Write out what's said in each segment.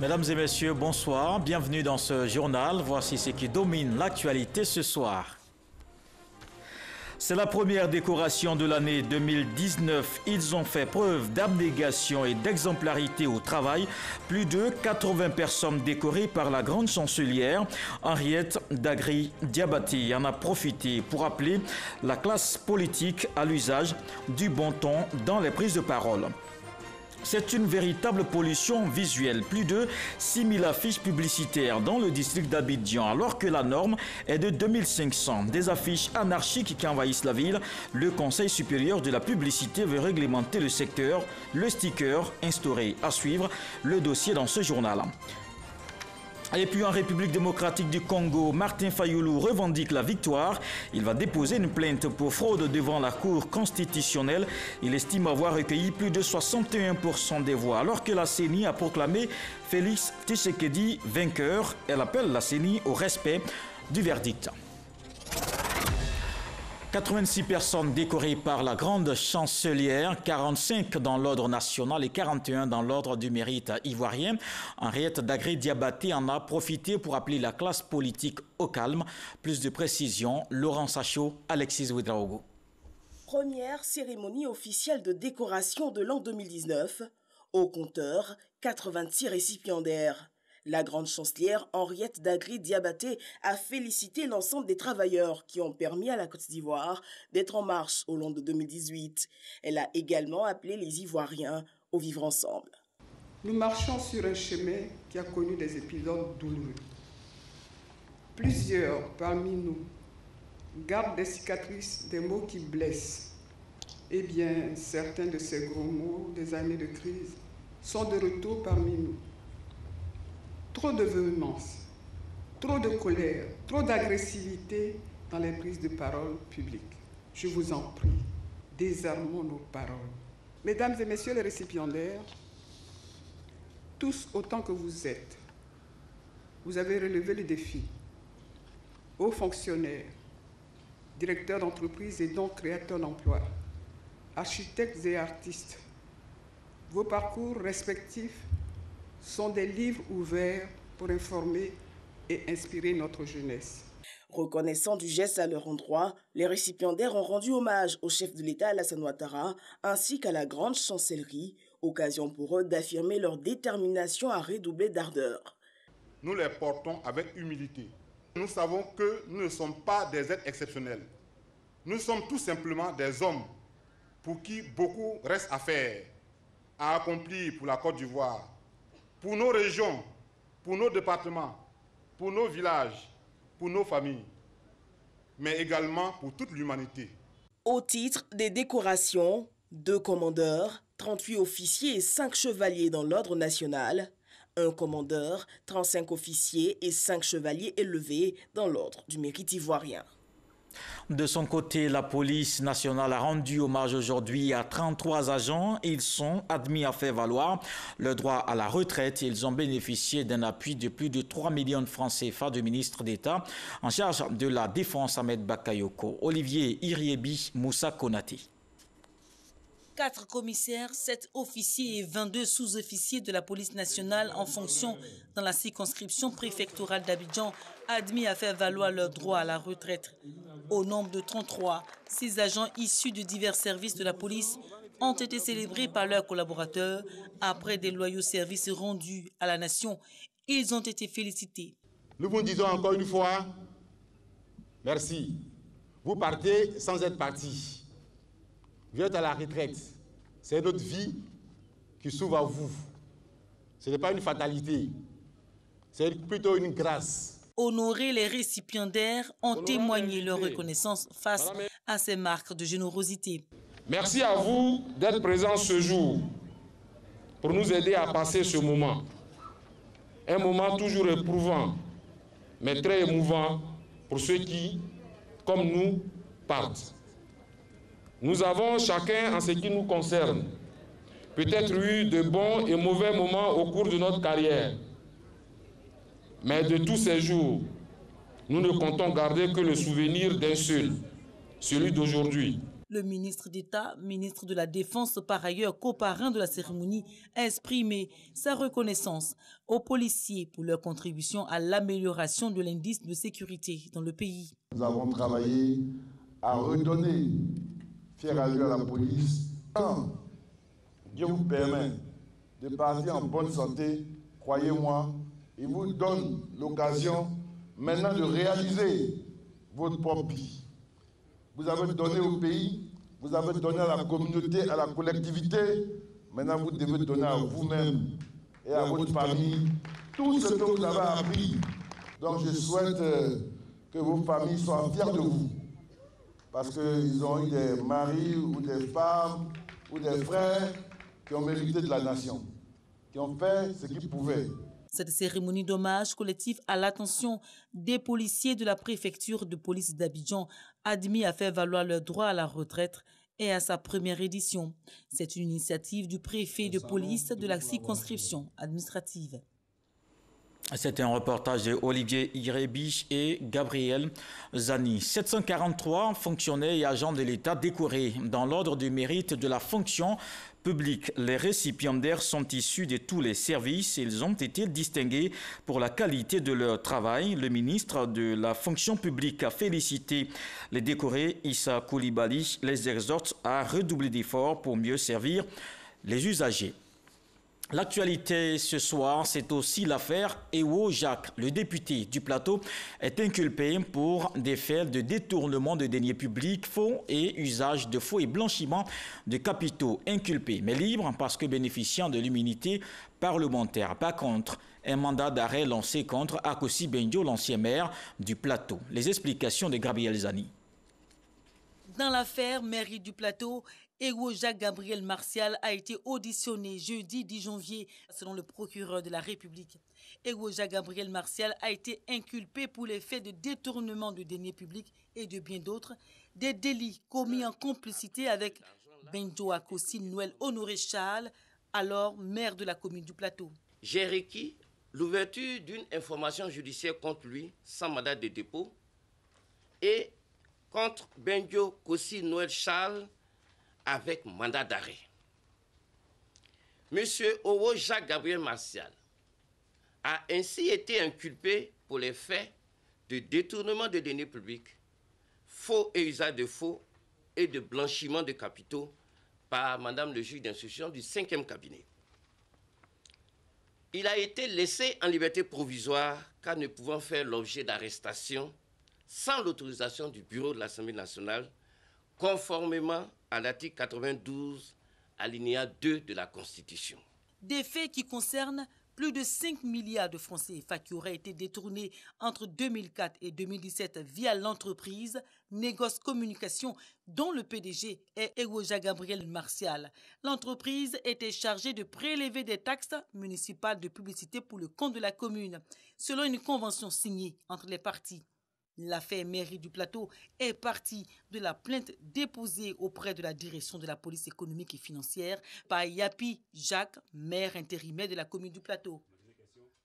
Mesdames et messieurs, bonsoir. Bienvenue dans ce journal. Voici ce qui domine l'actualité ce soir. C'est la première décoration de l'année 2019. Ils ont fait preuve d'abnégation et d'exemplarité au travail. Plus de 80 personnes décorées par la grande chancelière Henriette Dagri-Diabaté en a profité pour appeler la classe politique à l'usage du bon ton dans les prises de parole. C'est une véritable pollution visuelle. Plus de 6000 affiches publicitaires dans le district d'Abidjan, alors que la norme est de 2500. Des affiches anarchiques qui envahissent la ville. Le Conseil supérieur de la publicité veut réglementer le secteur. Le sticker instauré. À suivre le dossier dans ce journal. Et puis en République démocratique du Congo, Martin Fayulu revendique la victoire. Il va déposer une plainte pour fraude devant la Cour constitutionnelle. Il estime avoir recueilli plus de 61% des voix. Alors que la CENI a proclamé Félix Tshisekedi vainqueur, elle appelle la CENI au respect du verdict. 86 personnes décorées par la grande chancelière, 45 dans l'ordre national et 41 dans l'ordre du mérite ivoirien. Henriette Dagri-Diabaté en a profité pour appeler la classe politique au calme. Plus de précisions, Laurent Sacho, Alexis Ouedraogo. Première cérémonie officielle de décoration de l'an 2019. Au compteur, 86 récipiendaires. La grande chancelière Henriette Dagri-Diabaté a félicité l'ensemble des travailleurs qui ont permis à la Côte d'Ivoire d'être en marche au long de 2018. Elle a également appelé les Ivoiriens au vivre ensemble. Nous marchons sur un chemin qui a connu des épisodes douloureux. Plusieurs parmi nous gardent des cicatrices, des mots qui blessent. Eh bien, certains de ces gros mots des années de crise sont de retour parmi nous. Trop de véhémence, trop de colère, trop d'agressivité dans les prises de parole publiques. Je vous en prie, désarmons nos paroles. Mesdames et messieurs les récipiendaires, tous autant que vous êtes, vous avez relevé le défi. Hauts fonctionnaires, directeurs d'entreprise et donc créateurs d'emplois, architectes et artistes, vos parcours respectifs sont des livres ouverts pour informer et inspirer notre jeunesse. Reconnaissant du geste à leur endroit, les récipiendaires ont rendu hommage au chef de l'État Alassane Ouattara ainsi qu'à la grande chancellerie, occasion pour eux d'affirmer leur détermination à redoubler d'ardeur. Nous les portons avec humilité. Nous savons que nous ne sommes pas des êtres exceptionnels. Nous sommes tout simplement des hommes pour qui beaucoup reste à faire, à accomplir pour la Côte d'Ivoire, pour nos régions, pour nos départements, pour nos villages, pour nos familles, mais également pour toute l'humanité. Au titre des décorations, 2 commandeurs, 38 officiers et 5 chevaliers dans l'ordre national, 1 commandeur, 35 officiers et 5 chevaliers élevés dans l'ordre du mérite ivoirien. De son côté, la police nationale a rendu hommage aujourd'hui à 33 agents. Ils sont admis à faire valoir le droit à la retraite. Ils ont bénéficié d'un appui de plus de 3 millions de francs CFA du ministre d'État en charge de la défense Ahmed Bakayoko, Olivier Iriebi, Moussa Konaté. 4 commissaires, 7 officiers et 22 sous-officiers de la police nationale en fonction dans la circonscription préfectorale d'Abidjan admis à faire valoir leur droit à la retraite. Au nombre de 33, 6 agents issus de divers services de la police ont été célébrés par leurs collaborateurs après des loyaux services rendus à la nation. Ils ont été félicités. Nous vous disons encore une fois, merci. Vous partez sans être partis. Vous êtes à la retraite. C'est notre vie qui s'ouvre à vous. Ce n'est pas une fatalité. C'est plutôt une grâce. Honorer les récipiendaires ont témoigné leur reconnaissance face à ces marques de générosité. Merci à vous d'être présents ce jour pour nous aider à passer ce moment. Un moment toujours éprouvant, mais très émouvant pour ceux qui, comme nous, partent. Nous avons chacun, en ce qui nous concerne, peut-être eu de bons et mauvais moments au cours de notre carrière. Mais de tous ces jours, nous ne comptons garder que le souvenir d'un seul, celui d'aujourd'hui. Le ministre d'État, ministre de la Défense, par ailleurs coparrain de la cérémonie, a exprimé sa reconnaissance aux policiers pour leur contribution à l'amélioration de l'indice de sécurité dans le pays. Nous avons travaillé à redonner fière allure à la police. Quand Dieu vous permet de partir en bonne santé, croyez-moi, il vous donne l'occasion maintenant de réaliser votre propre vie. Vous avez donné au pays, vous avez donné à la communauté, à la collectivité. Maintenant, vous devez donner à vous-même et à votre famille tout ce que vous avez appris. Donc, je souhaite que vos familles soient fières de vous. Parce qu'ils ont eu des maris ou des femmes ou des frères qui ont mérité de la nation, qui ont fait ce qu'ils pouvaient. Cette cérémonie d'hommage collectif à l'attention des policiers de la préfecture de police d'Abidjan, admis à faire valoir leur droit à la retraite, est à sa première édition. C'est une initiative du préfet de police de la circonscription administrative. C'était un reportage de Olivier Irébiche et Gabriel Zani. 743 fonctionnaires et agents de l'État décorés dans l'ordre du mérite de la fonction publique. Les récipiendaires sont issus de tous les services. Ils ont été distingués pour la qualité de leur travail. Le ministre de la fonction publique a félicité les décorés. Issa Koulibaly les exhorte à redoubler d'efforts pour mieux servir les usagers. L'actualité ce soir, c'est aussi l'affaire Ewo Jacques. Le député du Plateau est inculpé pour des faits de détournement de deniers publics, faux et usage de faux et blanchiment de capitaux. Inculpé, mais libre parce que bénéficiant de l'immunité parlementaire. Par contre, un mandat d'arrêt lancé contre Akossi Benjo, l'ancien maire du Plateau. Les explications de Gabriel Zani. Dans l'affaire mairie du Plateau, Ewo Jacques Gabriel Martial a été auditionné jeudi 10 janvier, selon le procureur de la République. Ewo Jacques Gabriel Martial a été inculpé pour les faits de détournement de deniers publics et de bien d'autres, des délits commis en complicité avec Benjo Akossi Noël Honoré Charles, alors maire de la commune du Plateau. J'ai requis l'ouverture d'une information judiciaire contre lui sans mandat de dépôt et contre Benjo Akossi Noël Charles avec mandat d'arrêt. Monsieur Ewo Jacques Gabriel Martial a ainsi été inculpé pour les faits de détournement de deniers publics, faux et usage de faux et de blanchiment de capitaux par Madame le juge d'instruction du 5e cabinet. Il a été laissé en liberté provisoire car ne pouvant faire l'objet d'arrestation sans l'autorisation du bureau de l'Assemblée nationale, conformément à l'article 92, alinéa 2 de la Constitution. Des faits qui concernent plus de 5 milliards de francs CFA qui auraient été détournés entre 2004 et 2017 via l'entreprise Négoce Communication, dont le PDG est Ewo Jacques Gabriel Martial. L'entreprise était chargée de prélever des taxes municipales de publicité pour le compte de la commune, selon une convention signée entre les parties. L'affaire mairie du Plateau est partie de la plainte déposée auprès de la direction de la police économique et financière par Yapi Jacques, maire intérimaire de la commune du Plateau.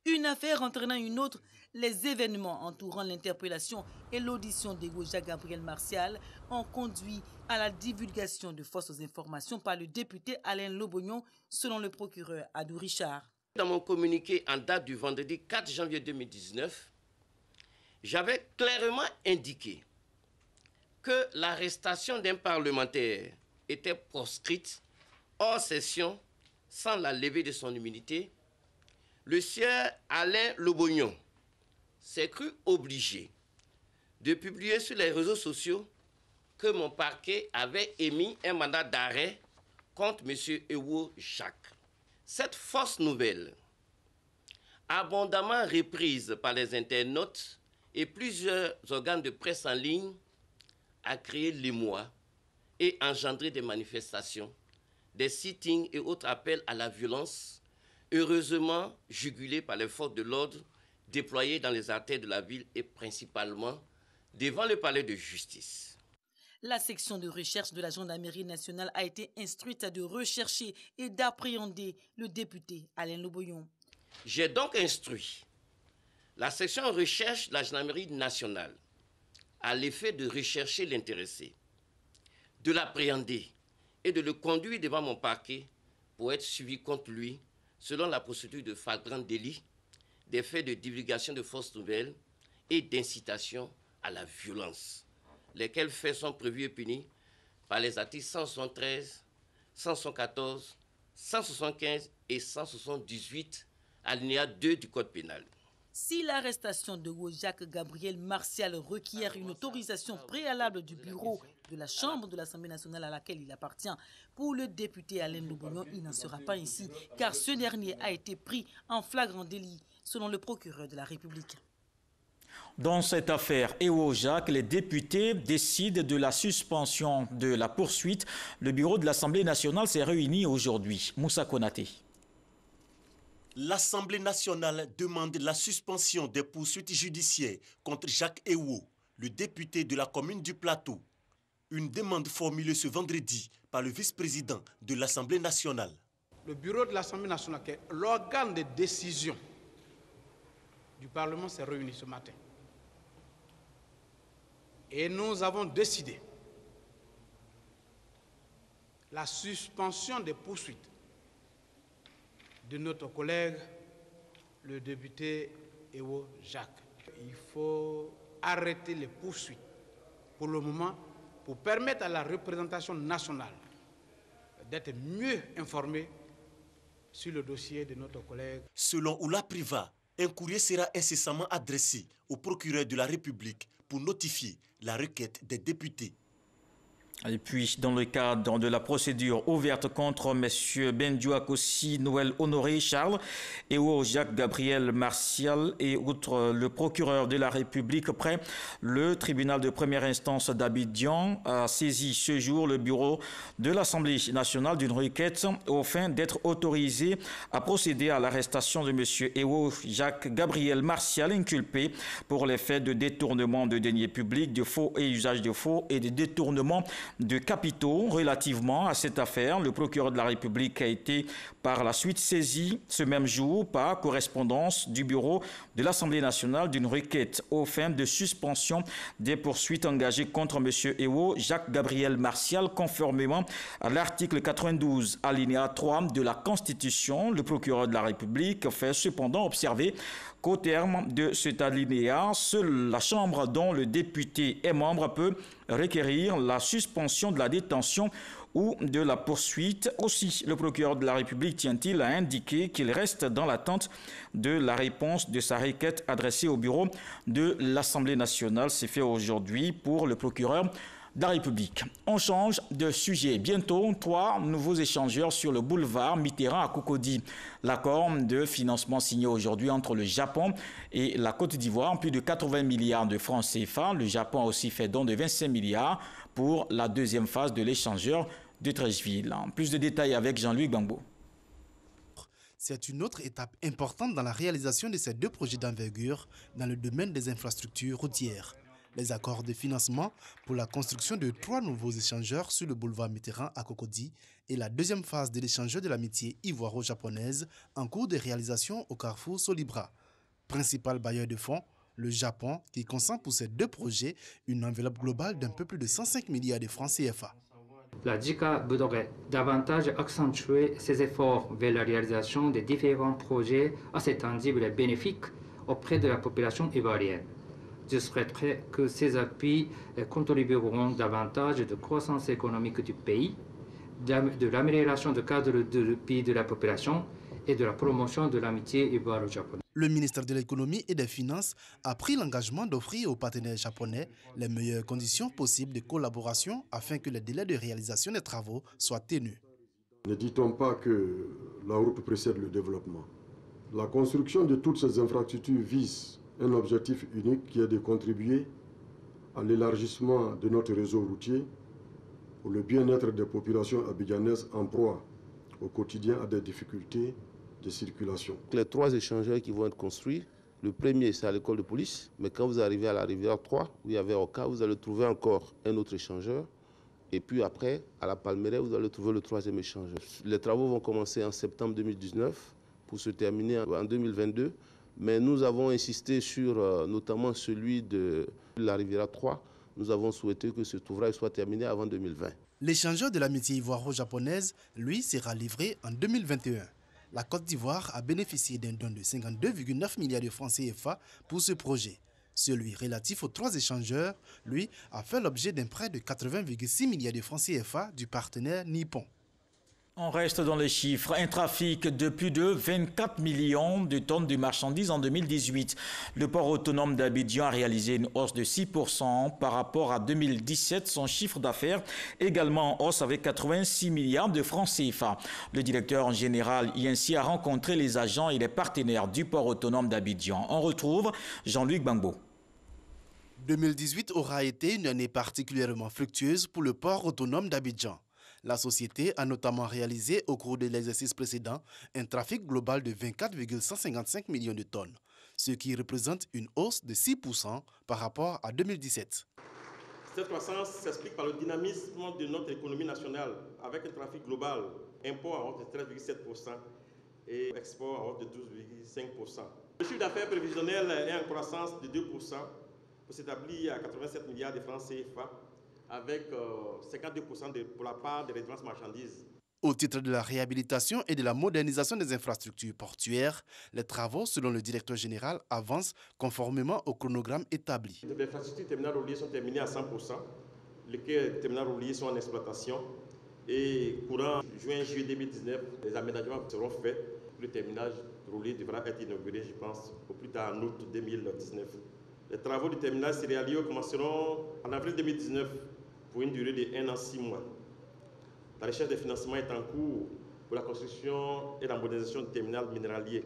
Une affaire entraînant une autre, les événements entourant l'interpellation et l'audition d'Ewo Jacques Gabriel Martial ont conduit à la divulgation de fausses informations par le député Alain Lobognon, selon le procureur Adou Richard. Dans mon communiqué en date du vendredi 4 janvier 2019, j'avais clairement indiqué que l'arrestation d'un parlementaire était proscrite hors session sans la levée de son immunité. Le sieur Alain Lobognon s'est cru obligé de publier sur les réseaux sociaux que mon parquet avait émis un mandat d'arrêt contre M. Ewo Jacques. Cette fausse nouvelle, abondamment reprise par les internautes et plusieurs organes de presse en ligne, a créé l'émoi et engendré des manifestations, des sittings et autres appels à la violence, heureusement jugulés par les forces de l'ordre déployées dans les artères de la ville et principalement devant le palais de justice. La section de recherche de la gendarmerie nationale a été instruite de rechercher et d'appréhender le député Alain Lobognon. J'ai donc instruit la section recherche de la gendarmerie nationale à l'effet de rechercher l'intéressé, de l'appréhender et de le conduire devant mon parquet pour être suivi contre lui selon la procédure de flagrant délit des faits de divulgation de fausses nouvelles et d'incitation à la violence, lesquels faits sont prévus et punis par les articles 173, 174, 175 et 178, alinéa 2 du Code pénal. Si l'arrestation de Jacques Gabriel Martial requiert une autorisation préalable du bureau de la Chambre de l'Assemblée nationale à laquelle il appartient, pour le député Alain Lobognon, il n'en sera pas ainsi, car ce dernier a été pris en flagrant délit, selon le procureur de la République. Dans cette affaire Ewo Jacques, les députés décident de la suspension de la poursuite. Le bureau de l'Assemblée nationale s'est réuni aujourd'hui. Moussa Konaté. L'Assemblée nationale demande la suspension des poursuites judiciaires contre Jacques Ewo, le député de la commune du Plateau. Une demande formulée ce vendredi par le vice-président de l'Assemblée nationale. Le bureau de l'Assemblée nationale, qui est l'organe de décision du Parlement, s'est réuni ce matin. Et nous avons décidé la suspension des poursuites de notre collègue, le député Ewo Jacques. Il faut arrêter les poursuites pour le moment pour permettre à la représentation nationale d'être mieux informée sur le dossier de notre collègue. Selon Oula Priva, un courrier sera incessamment adressé au procureur de la République pour notifier la requête des députés. Et puis, dans le cadre de la procédure ouverte contre M. Bendiouakossi Noël Honoré Charles et Jacques Gabriel Martial et outre le procureur de la République près, le tribunal de première instance d'Abidjan a saisi ce jour le bureau de l'Assemblée nationale d'une requête au fin d'être autorisé à procéder à l'arrestation de M. Jacques Gabriel Martial inculpé pour les faits de détournement de deniers publics, de faux et usage de faux et de détournement de capitaux. Relativement à cette affaire, le procureur de la République a été par la suite saisi ce même jour par correspondance du bureau de l'Assemblée nationale d'une requête aux fins de suspension des poursuites engagées contre M. Jacques Gabriel Martial conformément à l'article 92 alinéa 3 de la Constitution. Le procureur de la République fait cependant observer qu'au terme de cet alinéa, seule la Chambre dont le député est membre peut requérir la suspension de la détention ou de la poursuite. Aussi, le procureur de la République tient-il à indiquer qu'il reste dans l'attente de la réponse de sa requête adressée au bureau de l'Assemblée nationale. C'est fait aujourd'hui pour le procureur de la République. On change de sujet. Bientôt, 3 nouveaux échangeurs sur le boulevard Mitterrand à Cocody. L'accord de financement signé aujourd'hui entre le Japon et la Côte d'Ivoire, plus de 80 milliards de francs CFA. Le Japon a aussi fait don de 25 milliards pour la deuxième phase de l'échangeur de Treichville. Plus de détails avec Jean-Louis Gbangbo. C'est une autre étape importante dans la réalisation de ces 2 projets d'envergure dans le domaine des infrastructures routières. Les accords de financement pour la construction de 3 nouveaux échangeurs sur le boulevard Mitterrand à Cocody et la deuxième phase de l'échangeur de l'amitié ivoiro-japonaise en cours de réalisation au carrefour Solibra. Principal bailleur de fonds, le Japon qui consent pour ces 2 projets une enveloppe globale d'un peu plus de 105 milliards de francs CFA. La JICA voudrait davantage accentuer ses efforts vers la réalisation des différents projets assez tangibles et bénéfiques auprès de la population ivoirienne. Je souhaiterais que ces appuis contribueront davantage de croissance économique du pays, de l'amélioration du cadre de vie de la population et de la promotion de l'amitié ivoiro-japonaise. Le ministère de l'économie et des finances a pris l'engagement d'offrir aux partenaires japonais les meilleures conditions possibles de collaboration afin que les délais de réalisation des travaux soient tenus. Ne dit-on pas que la route précède le développement? La construction de toutes ces infrastructures vise un objectif unique qui est de contribuer à l'élargissement de notre réseau routier pour le bien-être des populations abidjanaises en proie au quotidien à des difficultés de circulation. Les 3 échangeurs qui vont être construits, le premier c'est à l'école de police, mais quand vous arrivez à la rivière 3, où il y avait Oka, vous allez trouver encore un autre échangeur. Et puis après, à la Palmeraie, vous allez trouver le 3e échangeur. Les travaux vont commencer en septembre 2019 pour se terminer en 2022. Mais nous avons insisté sur notamment celui de la Riviera 3. Nous avons souhaité que cet ouvrage soit terminé avant 2020. L'échangeur de l'amitié ivoiro-japonaise, lui, sera livré en 2021. La Côte d'Ivoire a bénéficié d'un don de 52,9 milliards de francs CFA pour ce projet. Celui relatif aux 3 échangeurs, lui, a fait l'objet d'un prêt de 80,6 milliards de francs CFA du partenaire nippon. On reste dans les chiffres. Un trafic de plus de 24 millions de tonnes de marchandises en 2018. Le port autonome d'Abidjan a réalisé une hausse de 6% par rapport à 2017. Son chiffre d'affaires également en hausse avec 86 milliards de francs CFA. Le directeur général INC a rencontré les agents et les partenaires du port autonome d'Abidjan. On retrouve Jean-Luc Bangbo. 2018 aura été une année particulièrement fructueuse pour le port autonome d'Abidjan. La société a notamment réalisé au cours de l'exercice précédent un trafic global de 24,155 millions de tonnes, ce qui représente une hausse de 6% par rapport à 2017. Cette croissance s'explique par le dynamisme de notre économie nationale avec un trafic global, import en hausse de 13,7% et export en hausse de 12,5%. Le chiffre d'affaires prévisionnel est en croissance de 2% pour s'établir à 87 milliards de francs CFA, avec 52% pour la part des résidences marchandises. Au titre de la réhabilitation et de la modernisation des infrastructures portuaires, les travaux, selon le directeur général, avancent conformément au chronogramme établi. Les infrastructures terminales rouliers sont terminées à 100%. Les quais terminales rouliers sont en exploitation. Et courant juin-juillet 2019, les aménagements seront faits. Le terminal roulier devra être inauguré, je pense, au plus tard en août 2019. Les travaux du terminal céréalier commenceront en avril 2019 pour une durée de 1 an 6 mois. La recherche de financement est en cours pour la construction et la modernisation du terminal minéralier.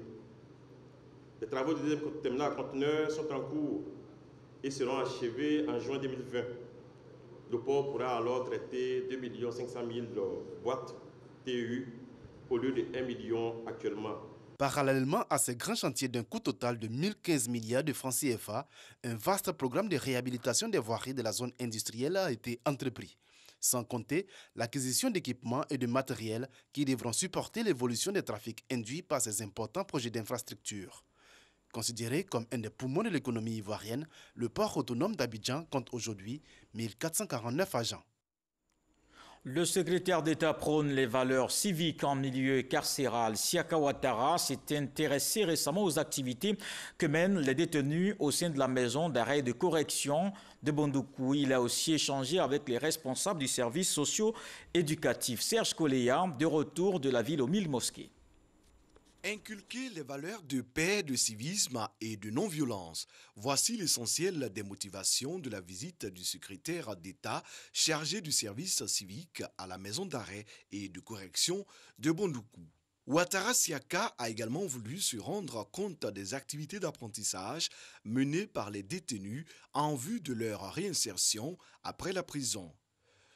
Les travaux du deuxième terminal conteneur sont en cours et seront achevés en juin 2020. Le port pourra alors traiter 2 500 000 boîtes TEU au lieu de 1 million actuellement. Parallèlement à ces grands chantiers d'un coût total de 1015 milliards de francs CFA, un vaste programme de réhabilitation des voiries de la zone industrielle a été entrepris. Sans compter l'acquisition d'équipements et de matériel qui devront supporter l'évolution des trafics induits par ces importants projets d'infrastructure. Considéré comme un des poumons de l'économie ivoirienne, le port autonome d'Abidjan compte aujourd'hui 1449 agents. Le secrétaire d'État prône les valeurs civiques en milieu carcéral. Siaka Ouattara s'est intéressé récemment aux activités que mènent les détenus au sein de la maison d'arrêt et de correction de Bondoukou. Il a aussi échangé avec les responsables du service socio-éducatif. Serge Koléa, de retour de la ville aux 1000 mosquées. Inculquer les valeurs de paix, de civisme et de non-violence. Voici l'essentiel des motivations de la visite du secrétaire d'État chargé du service civique à la maison d'arrêt et de correction de Bondoukou. Ouattara Siaka a également voulu se rendre compte des activités d'apprentissage menées par les détenus en vue de leur réinsertion après la prison.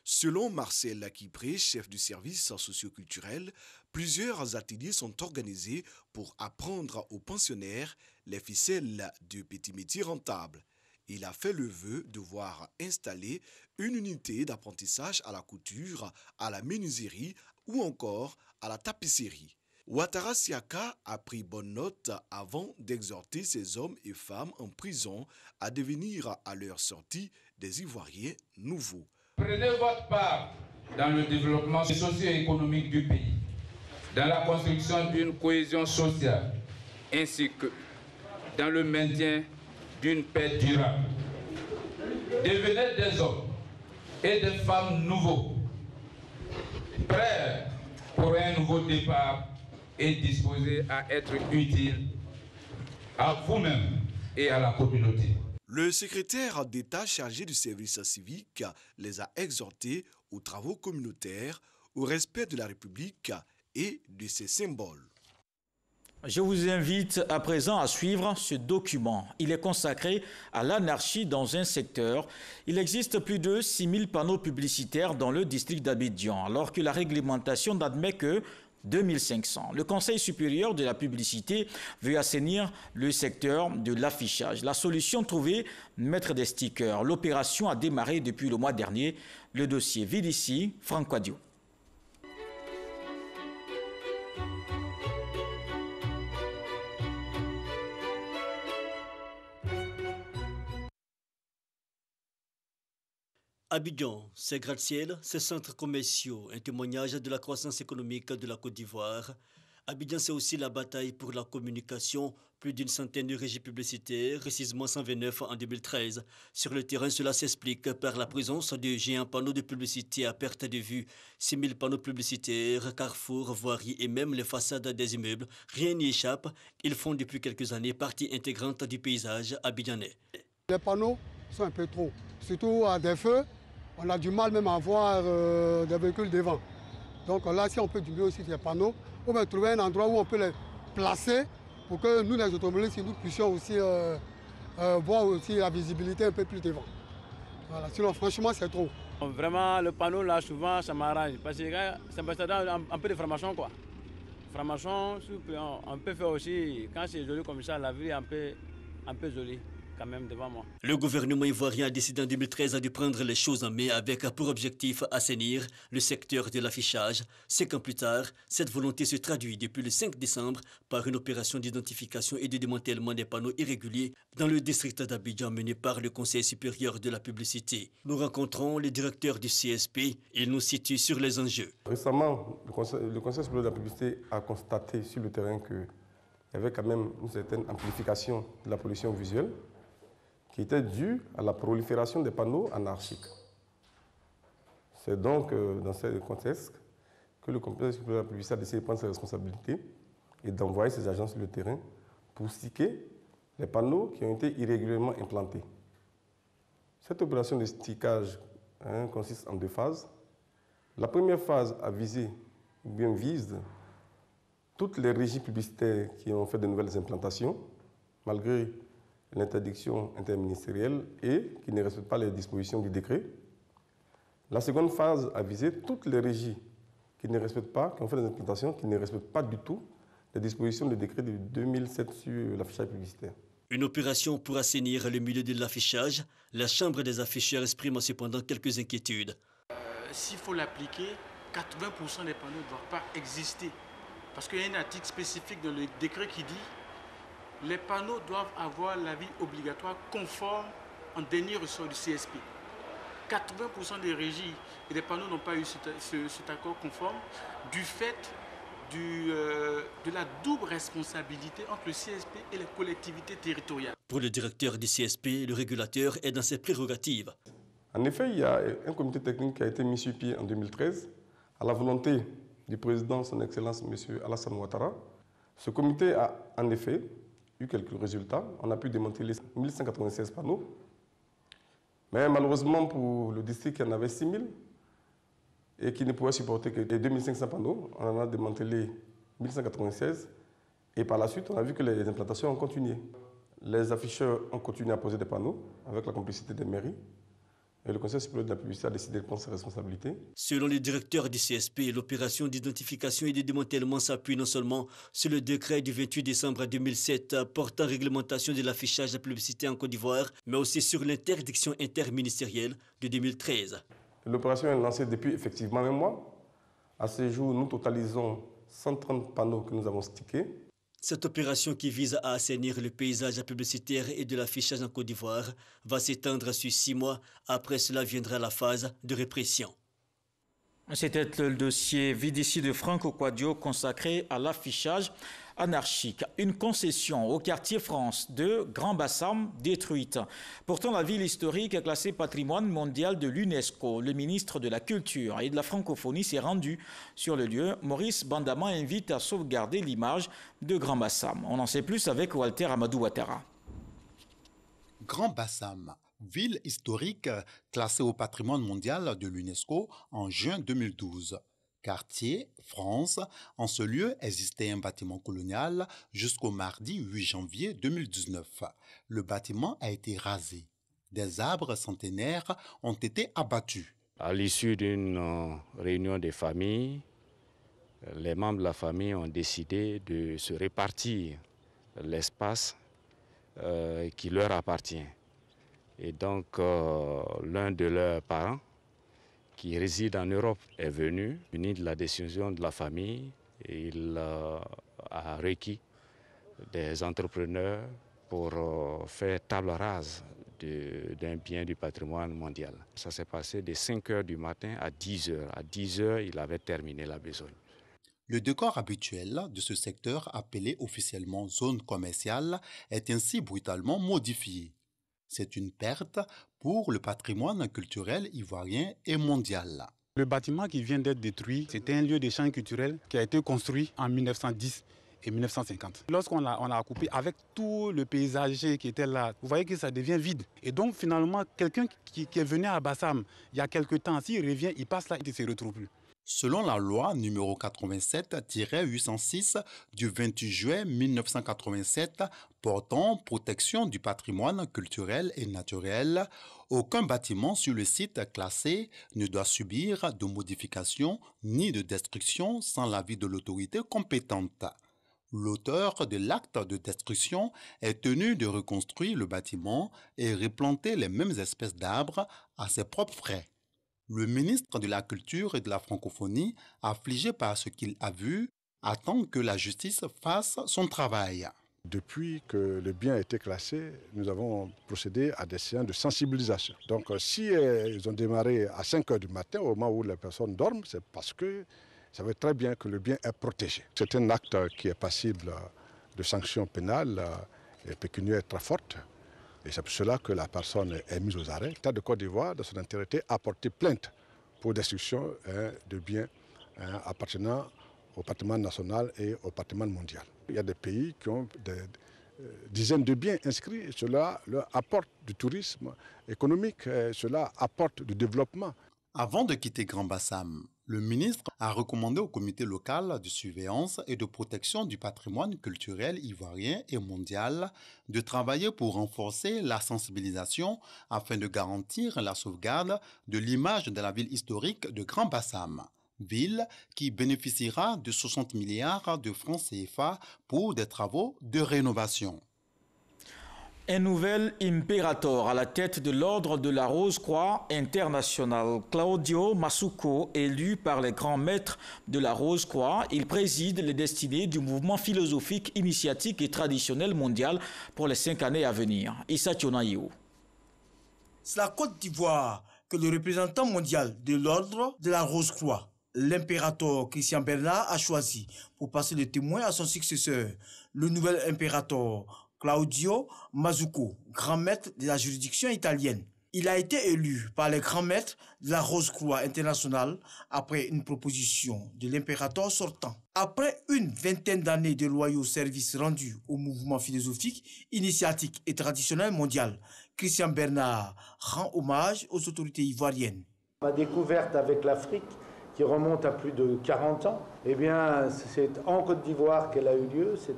Selon Marcel Kipré, chef du service socioculturel, plusieurs ateliers sont organisés pour apprendre aux pensionnaires les ficelles de petits métiers rentables. Il a fait le vœu de voir installer une unité d'apprentissage à la couture, à la menuiserie ou encore à la tapisserie. Ouattara Siaka a pris bonne note avant d'exhorter ces hommes et femmes en prison à devenir à leur sortie des Ivoiriens nouveaux. Prenez votre part dans le développement socio-économique du pays, dans la construction d'une cohésion sociale, ainsi que dans le maintien d'une paix durable. Devenez des hommes et des femmes nouveaux, prêts pour un nouveau départ et disposés à être utiles à vous-même et à la communauté. Le secrétaire d'État chargé du service civique les a exhortés aux travaux communautaires, au respect de la République et de ses symboles. Je vous invite à présent à suivre ce document. Il est consacré à l'anarchie dans un secteur. Il existe plus de 6000 panneaux publicitaires dans le district d'Abidjan, alors que la réglementation n'admet que 2500. Le Conseil supérieur de la publicité veut assainir le secteur de l'affichage. La solution trouvée, mettre des stickers. L'opération a démarré depuis le mois dernier. Le dossier vide ici, Franck Quadio. Abidjan, ses gratte-ciel, ses centres commerciaux, un témoignage de la croissance économique de la Côte d'Ivoire. Abidjan, c'est aussi la bataille pour la communication, plus d'une centaine de régies publicitaires, précisément 129 en 2013. Sur le terrain, cela s'explique par la présence de géants panneaux de publicité à perte de vue, 6000 panneaux publicitaires, carrefours, voiries et même les façades des immeubles. Rien n'y échappe, ils font depuis quelques années partie intégrante du paysage abidjanais. Les panneaux sont un peu trop, surtout à des feux, on a du mal même à voir des véhicules devant. Donc là, si on peut diminuer aussi les panneaux, on va trouver un endroit où on peut les placer pour que nous, les automobilistes, nous puissions aussi voir aussi la visibilité un peu plus devant. Voilà. Sinon, franchement, c'est trop. Vraiment, le panneau, là, souvent, ça m'arrange. Parce que ça donne un peu de formation, quoi. Formation, on peut faire aussi, quand c'est joli comme ça, la vie est un peu jolie. Quand même devant moi. Le gouvernement ivoirien a décidé en 2013 de prendre les choses en main avec pour objectif assainir le secteur de l'affichage. 5 ans plus tard, cette volonté se traduit depuis le 5 décembre par une opération d'identification et de démantèlement des panneaux irréguliers dans le district d'Abidjan menée par le Conseil supérieur de la publicité. Nous rencontrons le directeur du CSP. Il nous situe sur les enjeux. Récemment, le Conseil supérieur de la publicité a constaté sur le terrain qu'il y avait quand même une certaine amplification de la pollution visuelle qui était due à la prolifération des panneaux anarchiques. C'est donc dans ce contexte que le Conseil supérieur de la publicité a décidé de prendre ses responsabilités et d'envoyer ses agents sur le terrain pour sticker les panneaux qui ont été irrégulièrement implantés. Cette opération de stickage consiste en 2 phases. La première phase a visé, ou bien vise, toutes les régies publicitaires qui ont fait de nouvelles implantations, malgré l'interdiction interministérielle et qui ne respectent pas les dispositions du décret. La seconde phase a visé toutes les régies qui ne respectent pas, qui ont fait des implantations, qui ne respectent pas du tout les dispositions du décret de 2007 sur l'affichage publicitaire. Une opération pour assainir le milieu de l'affichage. La Chambre des afficheurs exprime cependant quelques inquiétudes. S'il faut l'appliquer, 80% des panneaux ne doivent pas exister. Parce qu'il y a un article spécifique dans le décret qui dit les panneaux doivent avoir l'avis obligatoire conforme en dernier ressort du CSP. 80% des régies et des panneaux n'ont pas eu cet accord conforme du fait de la double responsabilité entre le CSP et les collectivités territoriales. Pour le directeur du CSP, le régulateur est dans ses prérogatives. En effet, il y a un comité technique qui a été mis sur pied en 2013 à la volonté du président, son Excellence, M. Alassane Ouattara. Ce comité a en effet eu quelques résultats. On a pu démanteler 1196 panneaux. Mais malheureusement, pour le district, il y en avait 6000 et qui ne pouvait supporter que 2500 panneaux. On en a démantelé 1196 et par la suite, on a vu que les implantations ont continué. Les afficheurs ont continué à poser des panneaux avec la complicité des mairies. Et le Conseil supérieur de la publicité a décidé de prendre ses responsabilités. Selon le directeur du CSP, l'opération d'identification et de démantèlement s'appuie non seulement sur le décret du 28 décembre 2007 portant réglementation de l'affichage de la publicité en Côte d'Ivoire, mais aussi sur l'interdiction interministérielle de 2013. L'opération est lancée depuis effectivement un mois. À ce jour, nous totalisons 130 panneaux que nous avons stickés. Cette opération qui vise à assainir le paysage publicitaire et de l'affichage en Côte d'Ivoire va s'étendre sur 6 mois. Après cela viendra la phase de répression. C'était le dossier Vidici de Franco Quadio consacré à l'affichage anarchique. Une concession au quartier France de Grand Bassam détruite. Pourtant, la ville historique est classée patrimoine mondial de l'UNESCO. Le ministre de la Culture et de la Francophonie s'est rendu sur le lieu. Maurice Bandama invite à sauvegarder l'image de Grand Bassam. On en sait plus avec Walter Amadou Ouattara. Grand Bassam, ville historique classée au patrimoine mondial de l'UNESCO en juin 2012. Quartier, France, en ce lieu existait un bâtiment colonial jusqu'au mardi 8 janvier 2019. Le bâtiment a été rasé. Des arbres centenaires ont été abattus. À l'issue d'une réunion des familles, les membres de la famille ont décidé de se répartir l'espace qui leur appartient. Et donc, l'un de leurs parents, qui réside en Europe, est venu, uni de la décision de la famille, et il a requis des entrepreneurs pour faire table rase d'un bien du patrimoine mondial. Ça s'est passé de 5 h du matin à 10 h. À 10 h, il avait terminé la besogne. Le décor habituel de ce secteur appelé officiellement zone commerciale est ainsi brutalement modifié. C'est une perte pour le patrimoine culturel ivoirien et mondial. Le bâtiment qui vient d'être détruit, c'était un lieu d'échange culturel qui a été construit en 1910 et 1950. Lorsqu'on l'a coupé avec tout le paysager qui était là, vous voyez que ça devient vide. Et donc finalement, quelqu'un qui est venu à Bassam il y a quelque temps, s'il revient, il passe là, il ne se retrouve plus. Selon la loi numéro 87-806 du 28 juillet 1987 portant protection du patrimoine culturel et naturel, aucun bâtiment sur le site classé ne doit subir de modification ni de destruction sans l'avis de l'autorité compétente. L'auteur de l'acte de destruction est tenu de reconstruire le bâtiment et replanter les mêmes espèces d'arbres à ses propres frais. Le ministre de la Culture et de la Francophonie, affligé par ce qu'il a vu, attend que la justice fasse son travail. Depuis que le bien a été classé, nous avons procédé à des séances de sensibilisation. Donc si ils ont démarré à 5 h du matin, au moment où les personnes dorment, c'est parce que ça veut très bien que le bien est protégé. C'est un acte qui est passible de sanctions pénales et pécuniaires très fortes. Et c'est pour cela que la personne est mise aux arrêts. L'État de Côte d'Ivoire, dans son intégrité, a porté plainte pour destruction de biens appartenant au patrimoine national et au patrimoine mondial. Il y a des pays qui ont des dizaines de biens inscrits. Et cela leur apporte du tourisme économique, cela apporte du développement. Avant de quitter Grand Bassam, le ministre a recommandé au comité local de surveillance et de protection du patrimoine culturel ivoirien et mondial de travailler pour renforcer la sensibilisation afin de garantir la sauvegarde de l'image de la ville historique de Grand Bassam, ville qui bénéficiera de 60 milliards de francs CFA pour des travaux de rénovation. Un nouvel impérator à la tête de l'ordre de la Rose-Croix internationale, Claudio Masuco, élu par les grands maîtres de la Rose-Croix. Il préside les destinées du mouvement philosophique, initiatique et traditionnel mondial pour les 5 années à venir. Issa Tionaïo. C'est la Côte d'Ivoire que le représentant mondial de l'ordre de la Rose-Croix, l'impérator Christian Bernard, a choisi pour passer le témoin à son successeur, le nouvel impérator Claudio Masuco, grand maître de la juridiction italienne. Il a été élu par les grands maîtres de la Rose-Croix internationale après une proposition de l'impérator sortant. Après une vingtaine d'années de loyaux services rendus au mouvement philosophique, initiatique et traditionnel mondial, Christian Bernard rend hommage aux autorités ivoiriennes. Ma découverte avec l'Afrique, qui remonte à plus de 40 ans, eh bien, c'est en Côte d'Ivoire qu'elle a eu lieu. C'est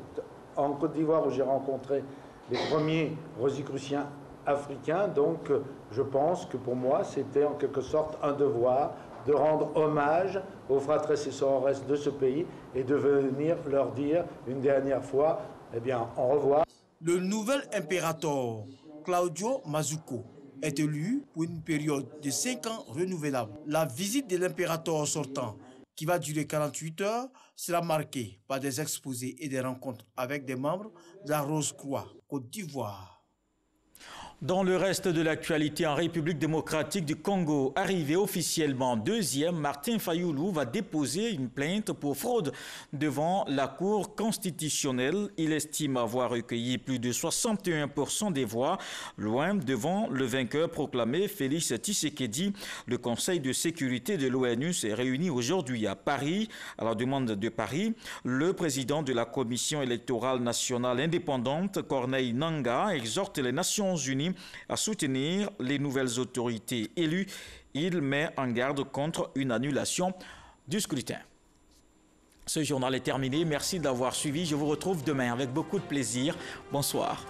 en Côte d'Ivoire où j'ai rencontré les premiers Rosicruciens africains. Donc, je pense que pour moi, c'était en quelque sorte un devoir de rendre hommage aux fratres et sorores de ce pays et de venir leur dire une dernière fois, eh bien, au revoir. Le nouvel impérator Claudio Masuco est élu pour une période de 5 ans renouvelable. La visite de l'impérator sortant, qui va durer 48 heures, sera marquée par des exposés et des rencontres avec des membres de la Rose-Croix, Côte d'Ivoire. Dans le reste de l'actualité, en République démocratique du Congo, arrivé officiellement deuxième, Martin Fayoulou va déposer une plainte pour fraude devant la Cour constitutionnelle. Il estime avoir recueilli plus de 61% des voix, loin devant le vainqueur proclamé Félix Tshisekedi. Le Conseil de sécurité de l'ONU s'est réuni aujourd'hui à Paris. À la demande de Paris, le président de la Commission électorale nationale indépendante, Corneille Nangaa, exhorte les Nations Unies à soutenir les nouvelles autorités élues. Il met en garde contre une annulation du scrutin. Ce journal est terminé. Merci d'avoir suivi. Je vous retrouve demain avec beaucoup de plaisir. Bonsoir.